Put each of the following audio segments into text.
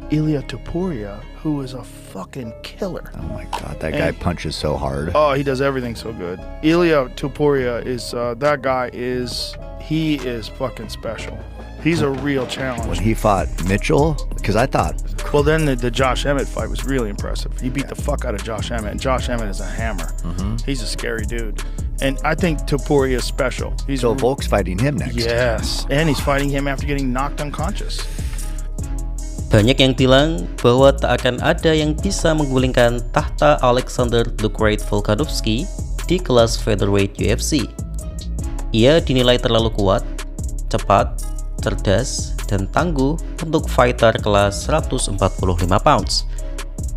Ilia Topuria, who is a fucking killer. Oh my god, that guy punches so hard. Oh, he does everything so good. Ilia Topuria is he is fucking special. He's a real challenge. When he fought Mitchell, because I thought... Well, then the Josh Emmett fight was really impressive. He beat the fuck out of Josh Emmett, and Josh Emmett is a hammer. He's a scary dude. And I think Topuria is special. So Volk's fighting him next. Yes, and he's fighting him after getting knocked unconscious. Banyak yang bilang bahwa tak akan ada yang bisa menggulingkan tahta Alexander the Great Volkanovski di kelas featherweight UFC. Ia dinilai terlalu kuat, cepat, cerdas, dan tangguh untuk fighter kelas 145 pounds.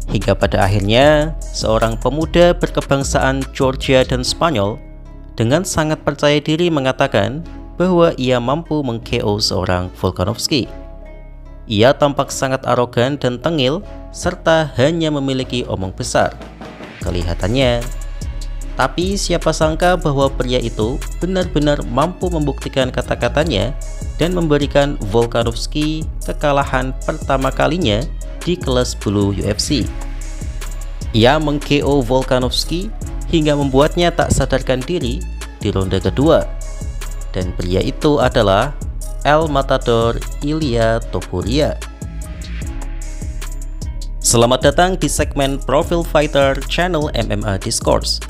Hingga pada akhirnya, seorang pemuda berkebangsaan Georgia dan Spanyol dengan sangat percaya diri mengatakan bahwa ia mampu meng-KO seorang Volkanovski. Ia tampak sangat arogan dan tengil, serta hanya memiliki omong besar. Kelihatannya. Tapi siapa sangka bahwa pria itu benar-benar mampu membuktikan kata-katanya dan memberikan Volkanovski kekalahan pertama kalinya di kelas Blue UFC. Ia meng-KO Volkanovski hingga membuatnya tak sadarkan diri di ronde kedua. Dan pria itu adalah El Matador Ilia Topuria. Selamat datang di segmen Profil Fighter Channel MMA Discourse.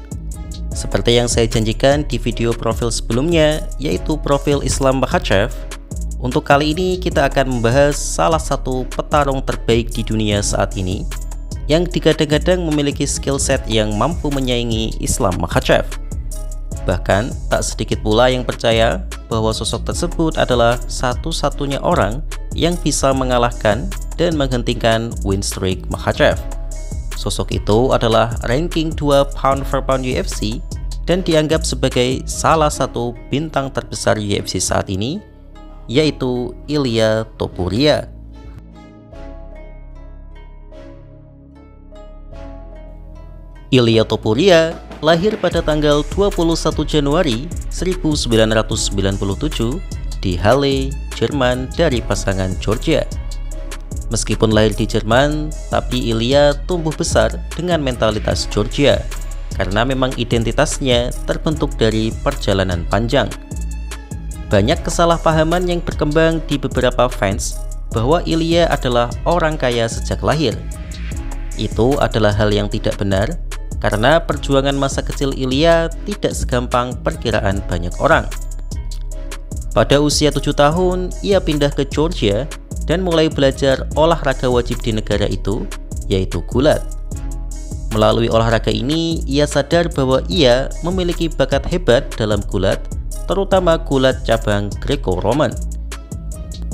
Seperti yang saya janjikan di video profil sebelumnya, yaitu profil Islam Makhachev. Untuk kali ini kita akan membahas salah satu petarung terbaik di dunia saat ini yang digadang-gadang memiliki skill set yang mampu menyaingi Islam Makhachev. Bahkan tak sedikit pula yang percaya bahwa sosok tersebut adalah satu-satunya orang yang bisa mengalahkan dan menghentikan win streak Makhachev. Sosok itu adalah ranking 2 pound for pound UFC dan dianggap sebagai salah satu bintang terbesar UFC saat ini, yaitu Ilia Topuria. Ilia Topuria lahir pada tanggal 21 Januari 1997 di Halle, Jerman dari pasangan Georgia. Meskipun lahir di Jerman, tapi Ilia tumbuh besar dengan mentalitas Georgia karena memang identitasnya terbentuk dari perjalanan panjang. Banyak kesalahpahaman yang berkembang di beberapa fans bahwa Ilia adalah orang kaya sejak lahir. Itu adalah hal yang tidak benar karena perjuangan masa kecil Ilia tidak segampang perkiraan banyak orang. Pada usia 7 tahun, ia pindah ke Georgia dan mulai belajar olahraga wajib di negara itu, yaitu gulat. Melalui olahraga ini, ia sadar bahwa ia memiliki bakat hebat dalam gulat, terutama gulat cabang Greco-Roman.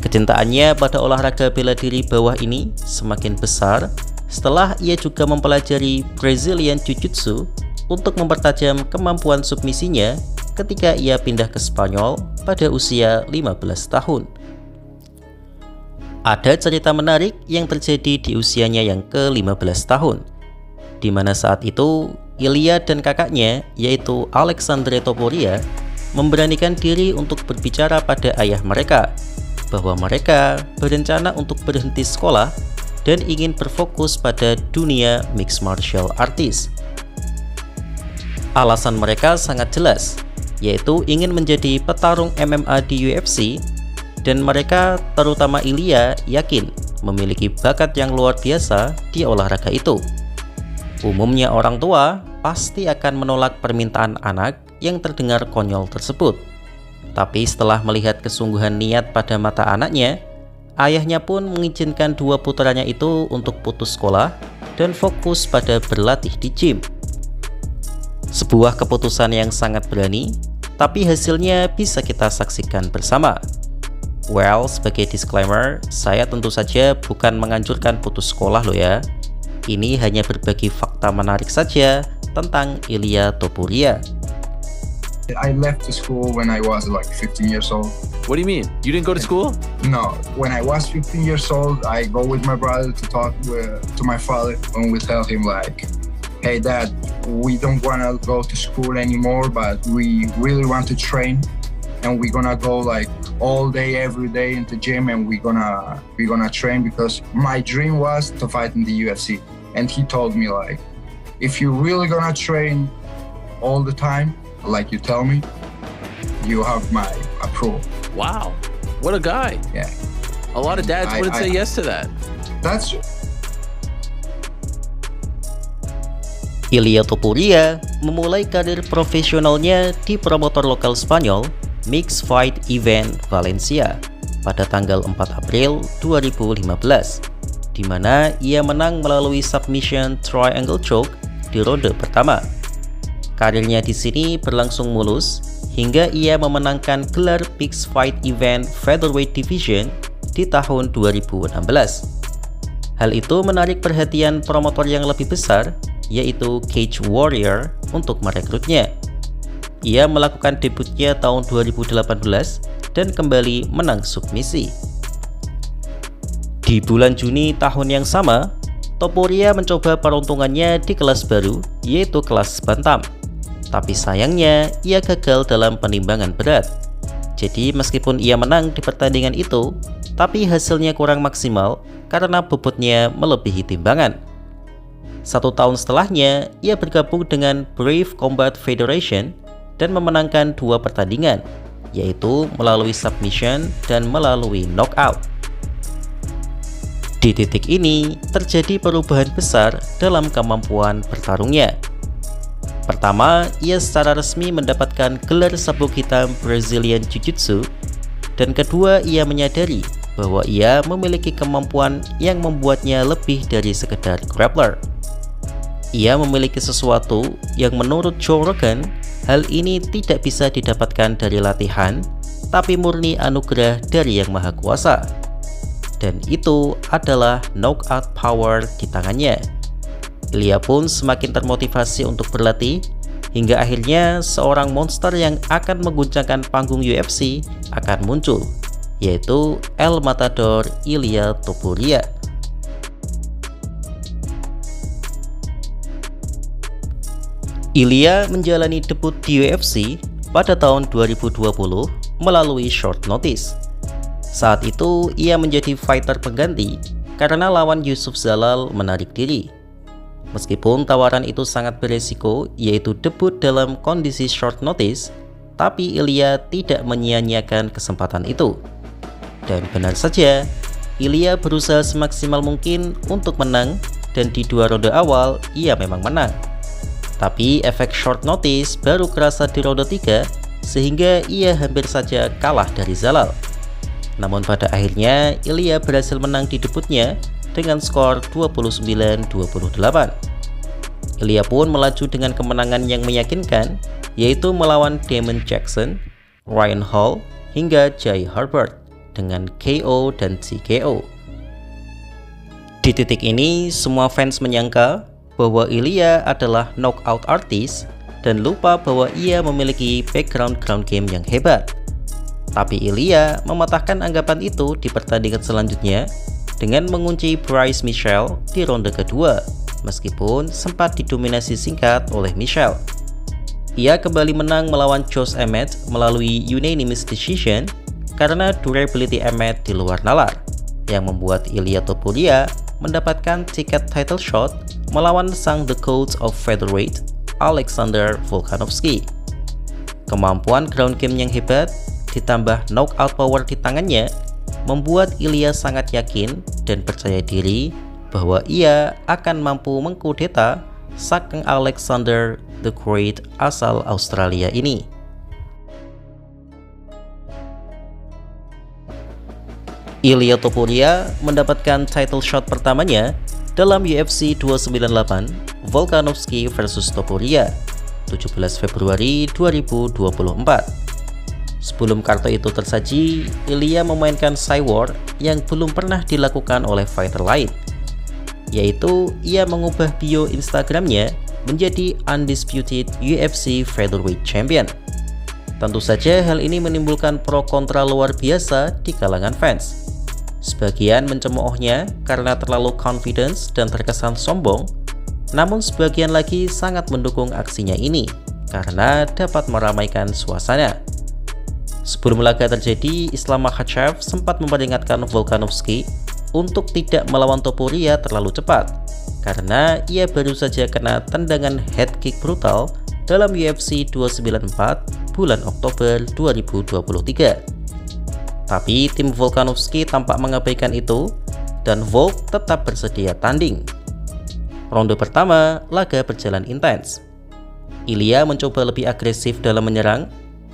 Kecintaannya pada olahraga bela diri bawah ini semakin besar setelah ia juga mempelajari Brazilian Jiu-Jitsu untuk mempertajam kemampuan submisinya ketika ia pindah ke Spanyol pada usia 15 tahun. Ada cerita menarik yang terjadi di usianya yang ke-15 tahun, di mana saat itu Ilia dan kakaknya, yaitu Alexandre Topuria, memberanikan diri untuk berbicara pada ayah mereka bahwa mereka berencana untuk berhenti sekolah dan ingin berfokus pada dunia mixed martial arts. Alasan mereka sangat jelas, yaitu ingin menjadi petarung MMA di UFC, dan mereka, terutama Ilia, yakin memiliki bakat yang luar biasa di olahraga itu. Umumnya orang tua pasti akan menolak permintaan anak yang terdengar konyol tersebut. Tapi setelah melihat kesungguhan niat pada mata anaknya, ayahnya pun mengizinkan dua putranya itu untuk putus sekolah dan fokus pada berlatih di gym. Sebuah keputusan yang sangat berani, tapi hasilnya bisa kita saksikan bersama. Well, sebagai disclaimer, saya tentu saja bukan menganjurkan putus sekolah loh ya. Ini hanya berbagi fakta menarik saja tentang Ilia Topuria. I left the school when I was like 15 years old. What do you mean? You didn't go to school? No, when I was 15 years old, I go with my brother to talk to my father, and we tell him like, hey dad, we don't want to go to school anymore, but we really want to train, and we're gonna go like all day, every day in the gym, and we're gonna train because my dream was to fight in the UFC. And he told me like, if you're really gonna train all the time, like you tell me, you have my approval. Wow, what a guy. Yeah. A lot of dads wouldn't say yes to that. That's Ilia Topuria memulai karir profesionalnya di promotor lokal Spanyol Mixed Fight Event Valencia pada tanggal 4 April 2015, di mana ia menang melalui submission triangle choke di ronde pertama. Karirnya di sini berlangsung mulus hingga ia memenangkan gelar Mixed Fight Event Featherweight Division di tahun 2016. Hal itu menarik perhatian promotor yang lebih besar, yaitu Cage Warrior, untuk merekrutnya. Ia melakukan debutnya tahun 2018 dan kembali menang submisi. Di bulan Juni tahun yang sama, Topuria mencoba peruntungannya di kelas baru, yaitu kelas bantam. Tapi sayangnya, ia gagal dalam penimbangan berat. Jadi meskipun ia menang di pertandingan itu, tapi hasilnya kurang maksimal karena bobotnya melebihi timbangan. 1 tahun setelahnya, ia bergabung dengan Brave Combat Federation dan memenangkan 2 pertandingan, yaitu melalui submission dan melalui knockout. Di titik ini, terjadi perubahan besar dalam kemampuan bertarungnya. Pertama, ia secara resmi mendapatkan gelar sabuk hitam Brazilian Jiu-Jitsu, dan kedua, ia menyadari bahwa ia memiliki kemampuan yang membuatnya lebih dari sekedar grappler. Ia memiliki sesuatu yang menurut Joe Rogan, hal ini tidak bisa didapatkan dari latihan, tapi murni anugerah dari Yang Maha Kuasa. Dan itu adalah knockout power di tangannya. Ilia pun semakin termotivasi untuk berlatih, hingga akhirnya seorang monster yang akan mengguncangkan panggung UFC akan muncul, yaitu El Matador Ilia Topuria. Ilia menjalani debut di UFC pada tahun 2020 melalui short notice. Saat itu ia menjadi fighter pengganti karena lawan Yusuf Zalal menarik diri. Meskipun tawaran itu sangat beresiko, yaitu debut dalam kondisi short notice, tapi Ilia tidak menyia-nyiakan kesempatan itu. Dan benar saja, Ilia berusaha semaksimal mungkin untuk menang, dan di 2 ronde awal ia memang menang. Tapi efek short notice baru kerasa di ronde 3, sehingga ia hampir saja kalah dari Zalal. Namun pada akhirnya Ilia berhasil menang di debutnya dengan skor 29-28. Ilia pun melaju dengan kemenangan yang meyakinkan, yaitu melawan Damon Jackson, Ryan Hall, hingga Jai Herbert dengan KO dan TKO. Di titik ini, semua fans menyangka bahwa Ilia adalah knockout artist dan lupa bahwa ia memiliki background ground game yang hebat. Tapi Ilia mematahkan anggapan itu di pertandingan selanjutnya dengan mengunci Bryce Mitchell di ronde kedua, meskipun sempat didominasi singkat oleh Mitchell. Ia kembali menang melawan Josh Emmett melalui unanimous decision karena durability Emmett di luar nalar, yang membuat Ilia Topuria mendapatkan tiket title shot melawan sang The Coach of Featherweight, Alexander Volkanovski. Kemampuan ground game yang hebat ditambah knockout power di tangannya membuat Ilia sangat yakin dan percaya diri bahwa ia akan mampu mengkudeta sang Alexander the Great asal Australia ini. Ilia Topuria mendapatkan title shot pertamanya dalam UFC 298 Volkanovski vs Topuria 17 Februari 2024. Sebelum kartu itu tersaji, Ilia memainkan Cywar yang belum pernah dilakukan oleh fighter lain, yaitu ia mengubah bio Instagramnya menjadi Undisputed UFC Featherweight Champion. Tentu saja hal ini menimbulkan pro kontra luar biasa di kalangan fans. Sebagian mencemoohnya karena terlalu confidence dan terkesan sombong, namun sebagian lagi sangat mendukung aksinya ini karena dapat meramaikan suasana. Sebelum laga terjadi, Islam Makhachev sempat memperingatkan Volkanovski untuk tidak melawan Topuria terlalu cepat karena ia baru saja kena tendangan head kick brutal dalam UFC 294 bulan Oktober 2023. Tapi tim Volkanovski tampak mengabaikan itu dan Volk tetap bersedia tanding. Ronde pertama, laga berjalan intens. Ilya mencoba lebih agresif dalam menyerang,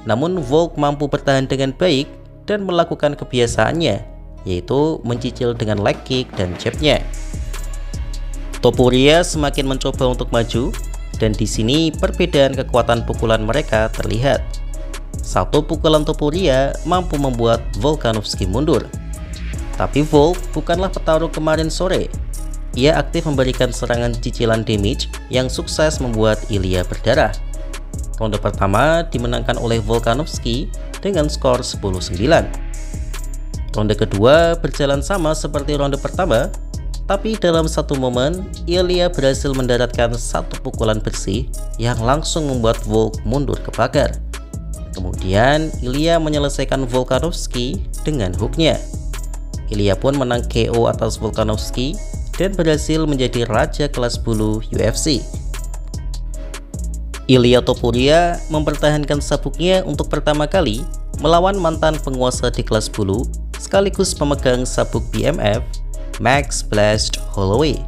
namun Volk mampu bertahan dengan baik dan melakukan kebiasaannya, yaitu mencicil dengan leg kick dan jabnya. Topuria semakin mencoba untuk maju, dan di sini perbedaan kekuatan pukulan mereka terlihat. Satu pukulan Topuria mampu membuat Volkanovski mundur. Tapi Volk bukanlah petarung kemarin sore. Ia aktif memberikan serangan cicilan damage yang sukses membuat Ilya berdarah. Ronde pertama dimenangkan oleh Volkanovski dengan skor 10-9. Ronde kedua berjalan sama seperti ronde pertama, tapi dalam satu momen Ilya berhasil mendaratkan satu pukulan bersih yang langsung membuat Volk mundur ke pagar. Kemudian Ilya menyelesaikan Volkanovski dengan hooknya. Ilya pun menang KO atas Volkanovski dan berhasil menjadi raja kelas bulu UFC. Ilya Topuria mempertahankan sabuknya untuk pertama kali melawan mantan penguasa di kelas bulu sekaligus pemegang sabuk BMF, Max Blast Holloway.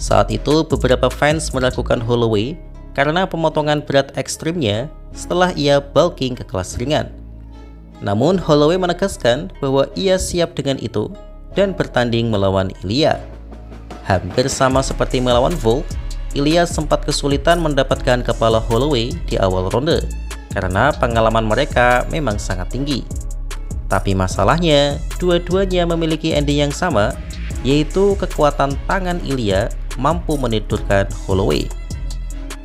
Saat itu beberapa fans meragukan Holloway karena pemotongan berat ekstrimnya setelah ia bulking ke kelas ringan. Namun Holloway menegaskan bahwa ia siap dengan itu dan bertanding melawan Ilya. Hampir sama seperti melawan Volk, Ilya sempat kesulitan mendapatkan kepala Holloway di awal ronde karena pengalaman mereka memang sangat tinggi. Tapi masalahnya, dua-duanya memiliki ending yang sama, yaitu kekuatan tangan Ilya mampu menidurkan Holloway.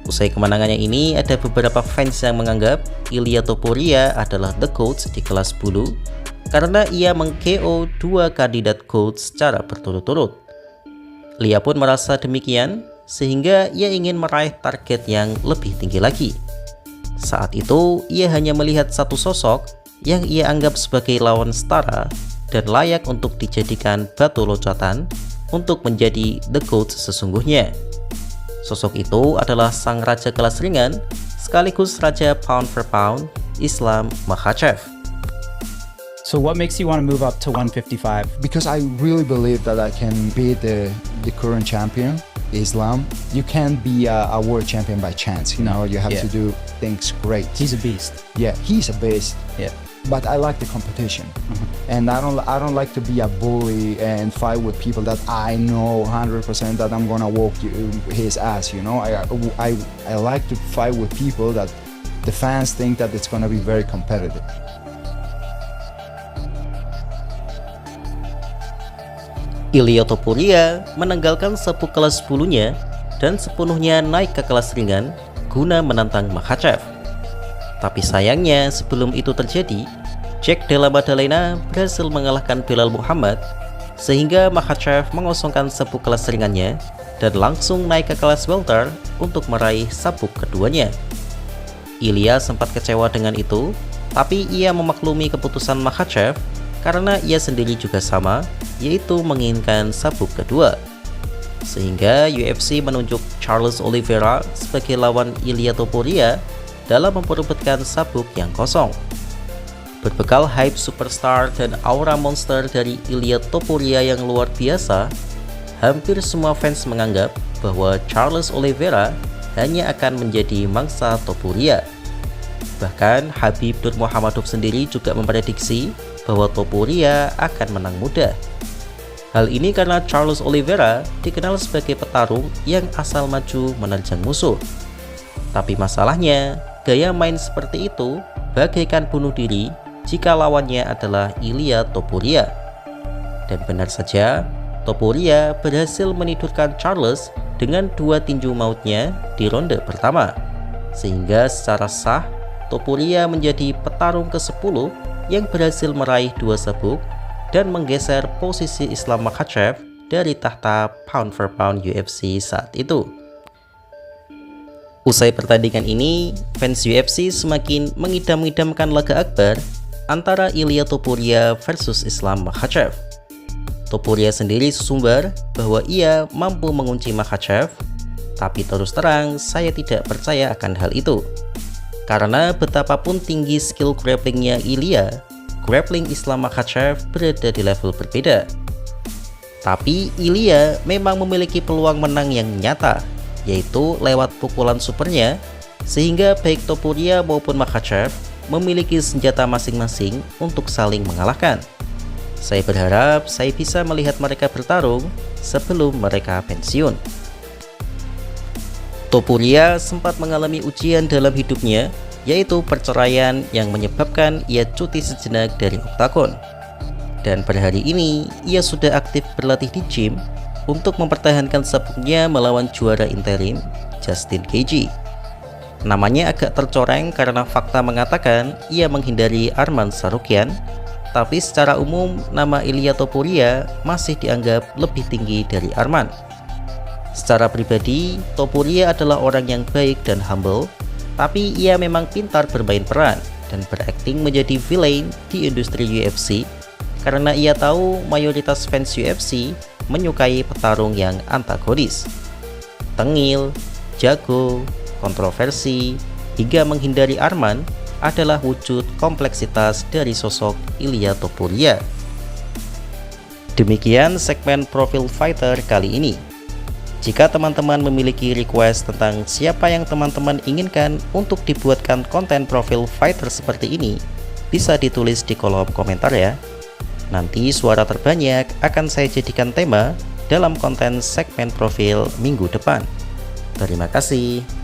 Usai kemenangannya ini, ada beberapa fans yang menganggap Ilya Topuria adalah the GOAT di kelas bulu karena ia meng-KO dua kandidat GOAT secara berturut-turut. Ilya pun merasa demikian sehingga ia ingin meraih target yang lebih tinggi lagi. Saat itu, ia hanya melihat satu sosok yang ia anggap sebagai lawan setara dan layak untuk dijadikan batu loncatan untuk menjadi the GOAT sesungguhnya. Sosok itu adalah sang raja kelas ringan sekaligus raja pound for pound, Islam Makhachev. So what makes you want to move up to 155? Because I really believe that I can beat the current champion, Islam. You can't be a world champion by chance. You know, you have to do things great. He's a beast. Yeah, he's a beast. Yeah. But I like the competition, and I don't like to be a bully and fight with people that I know 100% that I'm gonna whoop his ass. You know, I like to fight with people that the fans think that it's gonna be very competitive. Ilya Topuria menanggalkan sabuk kelas bulunya dan sepenuhnya naik ke kelas ringan guna menantang Makhachev. Tapi sayangnya sebelum itu terjadi, Jack Della Maddalena berhasil mengalahkan Belal Muhammad sehingga Makhachev mengosongkan sabuk kelas ringannya dan langsung naik ke kelas welter untuk meraih sabuk keduanya. Ilya sempat kecewa dengan itu, tapi ia memaklumi keputusan Makhachev karena ia sendiri juga sama, yaitu menginginkan sabuk kedua. Sehingga UFC menunjuk Charles Oliveira sebagai lawan Ilya Topuria dalam memperebutkan sabuk yang kosong. Berbekal hype superstar dan aura monster dari Ilya Topuria yang luar biasa, hampir semua fans menganggap bahwa Charles Oliveira hanya akan menjadi mangsa Topuria. Bahkan Khabib Nurmagomedov sendiri juga memprediksi bahwa Topuria akan menang mudah. Hal ini karena Charles Oliveira dikenal sebagai petarung yang asal maju menerjang musuh. Tapi masalahnya, gaya main seperti itu bagaikan bunuh diri jika lawannya adalah Ilya Topuria. Dan benar saja, Topuria berhasil menidurkan Charles dengan dua tinju mautnya di ronde pertama. Sehingga secara sah, Topuria menjadi petarung ke-10 yang berhasil meraih dua sabuk dan menggeser posisi Islam Makhachev dari tahta pound for pound UFC saat itu. Usai pertandingan ini, fans UFC semakin mengidam-idamkan laga akbar antara Ilia Topuria versus Islam Makhachev. Topuria sendiri sesumbar bahwa ia mampu mengunci Makhachev, tapi terus terang saya tidak percaya akan hal itu. Karena betapapun tinggi skill grapplingnya Ilia, grappling Islam Makhachev berada di level berbeda. Tapi Ilia memang memiliki peluang menang yang nyata, yaitu lewat pukulan supernya, sehingga baik Topuria maupun Makhachev memiliki senjata masing-masing untuk saling mengalahkan. Saya berharap saya bisa melihat mereka bertarung sebelum mereka pensiun. Topuria sempat mengalami ujian dalam hidupnya, yaitu perceraian yang menyebabkan ia cuti sejenak dari oktagon. Dan per hari ini, ia sudah aktif berlatih di gym untuk mempertahankan sabuknya melawan juara interim Justin Gaethje. Namanya agak tercoreng karena fakta mengatakan ia menghindari Arman Tsarukyan, tapi secara umum nama Ilia Topuria masih dianggap lebih tinggi dari Arman. Secara pribadi, Topuria adalah orang yang baik dan humble, tapi ia memang pintar bermain peran dan berakting menjadi villain di industri UFC karena ia tahu mayoritas fans UFC menyukai petarung yang antagonis, tengil, jago, kontroversi, hingga menghindari Arman adalah wujud kompleksitas dari sosok Ilia Topuria. Demikian segmen Profil Fighter kali ini. Jika teman-teman memiliki request tentang siapa yang teman-teman inginkan untuk dibuatkan konten profil fighter seperti ini, bisa ditulis di kolom komentar ya. Nanti suara terbanyak akan saya jadikan tema dalam konten segmen profil minggu depan. Terima kasih.